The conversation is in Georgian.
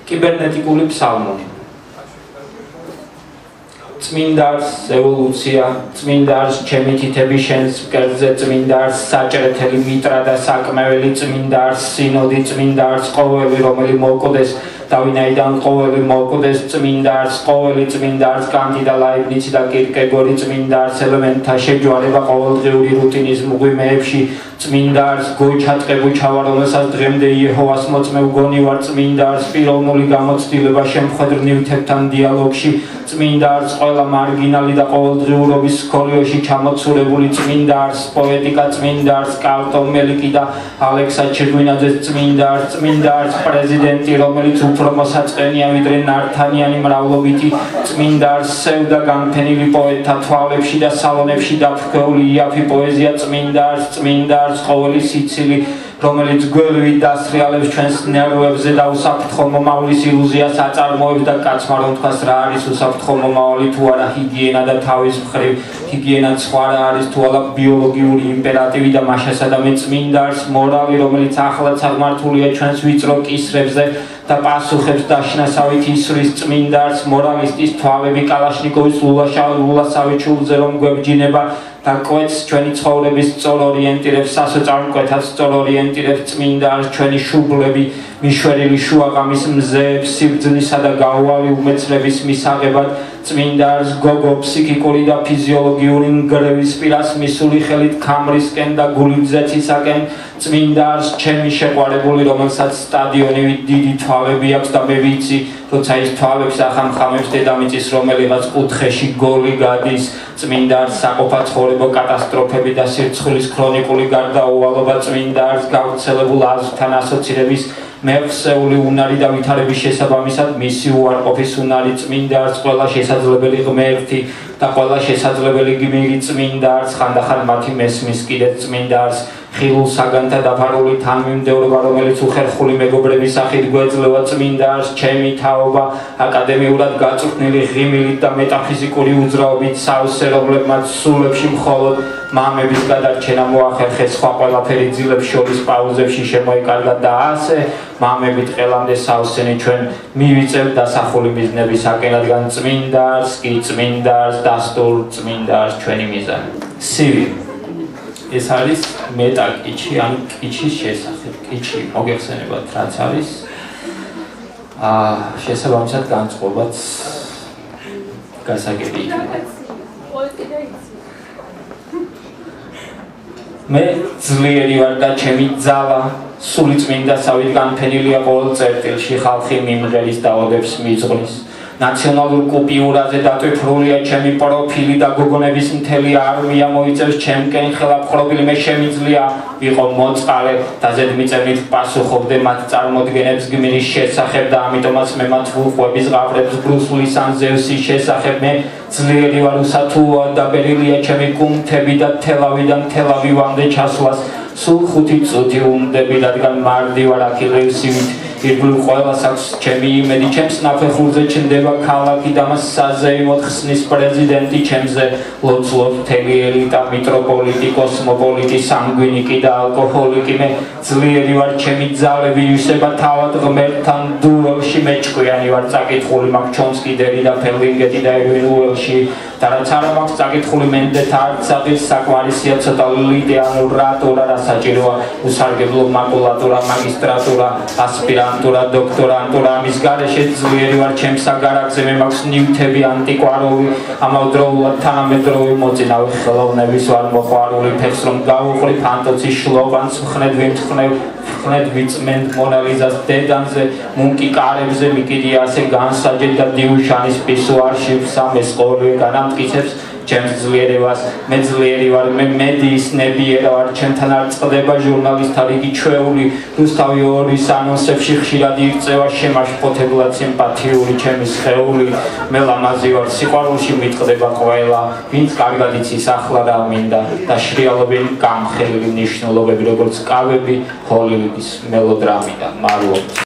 კიბერნეტიკული ფსალმუნი. წმინდარს ევოლუცია, წმინდარს ჩემი თითები შენს მკერდზე, წმინდარს საჭრეთელი მიტრა და საკმეველი, წმინდარს სინოდი, წმინდარს ყოველი რომელი მოკვდეს დავინაიდან ყოველი მოკვდეს, წმინდარს ყოველი, წმინდარს კანტი და ლაიბნიცი და კირკეგორი, წმინდარს ელემენტთა შეჯვარება ყოველდღიური რუტინის მღვიმეებში, წმინდარს გოჩატყებულ ჩავა, რომელსაც დღემდე იეჰოვას მოწმე ვგონი ვარ, წმინდარს პიროვნული გამოცდილება შემხედრ ნივთებთან დიალოგში, წმინდარს ყველა მარგინალი და ყოველდღიურობის სქოლიოში ჩამოცულებული, წმინდარს პოეტიკა, წმინდარს კალტო მელიკი და ალექსა ჩეგვინაძეს, წმინდარს პრეზიდენტი, რომელიც უფრო მოსაწყენია ვიდრე ნართანიანი მრავლობითი, წმინდარს სევდა განფენილი პოეტთა თვალებში და სალონებში დაფრქვეული იაფი პოეზია, წმინდარს ყოველი სიცილი, რომელიც გვერდით დასრიალებს ჩვენს ნერვებზე და უსაფრთხო მომავლის ილუზიას აწარმოებს და კაცმა რომ თქვას რა არის უსაფრთხო მომავალი თუ არა ჰიგიენა და თავის მხრივ ჰიგიენა სხვა რა არის თუ არა ბიოლოგიური იმპერატივი და მაშასადამე წმინდარს მორალი, რომელიც ახლაც აღმართულია ჩვენს ვიწრო კისრებზე და პასუხებს დაშნასავით ისვრის, წმინდარს მორალისტის თვალები კალაშნიკოვის ლულასავით ჩულზე რომ გვებჯინება და კვეთს ჩვენი ცხოვრების სწორ ორიენტირებს, სასოწარმკვეთად სწორ ორიენტირებს, წმინდარს ჩვენი შუბლები მიშვერილი შუაღამის მზეებს სიბრძნისა და გაუვალი უმეცრების მისაღებად, წმინდარს გოგო ფსიქიკური და ფიზიოლოგიური ნგრევის პირას მისული ხელით ქამრისკენ და გულით ზეცისაკენ, წმინდარს ჩემი შეყვარებული, რომელსაც სტადიონივით დიდი თვალები აქვს და მე ვიცი, როცა ის თვალებს ახამხამებს დედამიწის რომელიღაც კუთხეში გოლი გადის, წმინდარს საყოფა ცხოვრება კატასტროფები და სირცხვილის ქრონიკული გარდაუვალობა, წმინდარს გავრცელებულ აზრთან ასოცირების მეხსეული უნარი და ვითარების შესაბამისად მისი უარყოფის უნარი, წმინდარს ყველა შესაძლებელი ღმერთი და ყველა შესაძლებელი გმირი, წმინდარს ხანდახან მათი მესმის კიდეც, წმინდარს ხილულ საგანთა დაფარული თანმიმდევრობა, რომელიც უხერხული მეგობრების სახით გვეძლევა, წმინდარს ჩემი თაობა აკადემიურად გაწვრთნილი ღიმილით და მეტაფიზიკური უძრაობით სავსე, რომლებმაც სულებში მხოლოდ მამების გადარჩენა მოახერხეს, სხვა ყველაფერი ძილებს შორის პაუზებში შემოიკარგა და ასე მამებით ყველამდე სავსენი ჩვენ მივიწევთ დასახული მიზნებისაკენ, რადგან წმინდარს კი წმინდარს დასტურ წმინდარს ჩვენი მიზანი. სივი ეს არის მეტაკიჩი, ან კიჩის შესახებ. კიჩი მოგეხსენებათ რაც არის. შესაბამისად განწყობაც გასაგები იქნება. მე ძლიერი ვარ და ჩემი ძალა სული წმინდასავით განფენილია ყოველ წერტილში, ხალხი მიმღერის და ოდებს მიძღვნის. ნაციონალურ კუპიურაზე დატვიფრულია ჩემი პროფილი და გოგონების მთელი არმია მოიწევს ჩემკენ ხელაპყრობილი, მე შემიძლია ვიყო მოწყალე და ზედმიწევნით პასუხობდე მათ წარმოდგენებს გმირის შესახებ და ამიტომაც მე მათ ვუყვები ზღაპრებს ბრუსლის ან ზევსის შესახებ. მე ძლიერი ვარ, უსათუოა და ბერილია ჩემი კუნთები და თელავიდან თელავივამდე ჩასვლას სულ 5 წუთი უნდები, რადგან მარდი ვარ აქილევსივით ირგვლივ ყველას აქვს ჩემი იმედი, ჩემს ნაფეხურზე ჩნდება ქალაქი და მას საზეიმოდ ხსნის პრეზიდენტი, ჩემზე ლოცულობს მთელი ელიტა, მიტროპოლიტი, კოსმოპოლიტი, სანგვინიკი და ალკოჰოლიკი. მე ძლიერი ვარ, ჩემი ძალები ივსება თავად ღმერთთან დუელში, მე ჭკვიანი ვარ, წაკითხული მაქვს ჩონსკიდერი და ფელინგეტი და ერვინ უელში და რაც არა მაქვს წაკითხული მენდეთა არცაღის, საკმარისია ცოტა ლიტეანურატურა, რა საჭიროა უსარგებლო მაკულატურა, მაგისტრატურა, ასპირანტურა, დოქტორანტურა, ამის გარეშე ძლიერი ვარ ჩემს აგარაკზე, მე მაქვს ნივთები ანტიკვარული, ამავდროულად თანამედროვე მოწინავე ხელოვნების ვარ მოყვარული, ფეხს რომ გავუყრი ფანტოცის შლოვანს მხნედ ვიმთხნევ, მხნედ ვიწმენთ მონალიზას დედანზე, მუნკი კარებზე მიკიდია ასე განსაჯეთ და დიუშანის პისუარში სამეს ყოველივე განამტკიცებს ჩემს ძლიერებას. მე ძლიერი ვარ, მე მედიის ნებიერა ვარ, ჩემთან არ წყდება ჟურნალისტთა რიგი ჩვეული, რუსთავი 2-ის ანონსებში ხშირად ირწევა შემაშფოთებლად სიმპათიური ჩემი სხეული. მე ლამაზი ვარ, სიყვარულში მიტყდება ყველა, ვინც კარგად იცის ახლა რა მინდა და შრიალობენ გამხელილი მნიშვნელობები, როგორც კავები ჰოლივუდის მელოდრამიდან. მადლობა.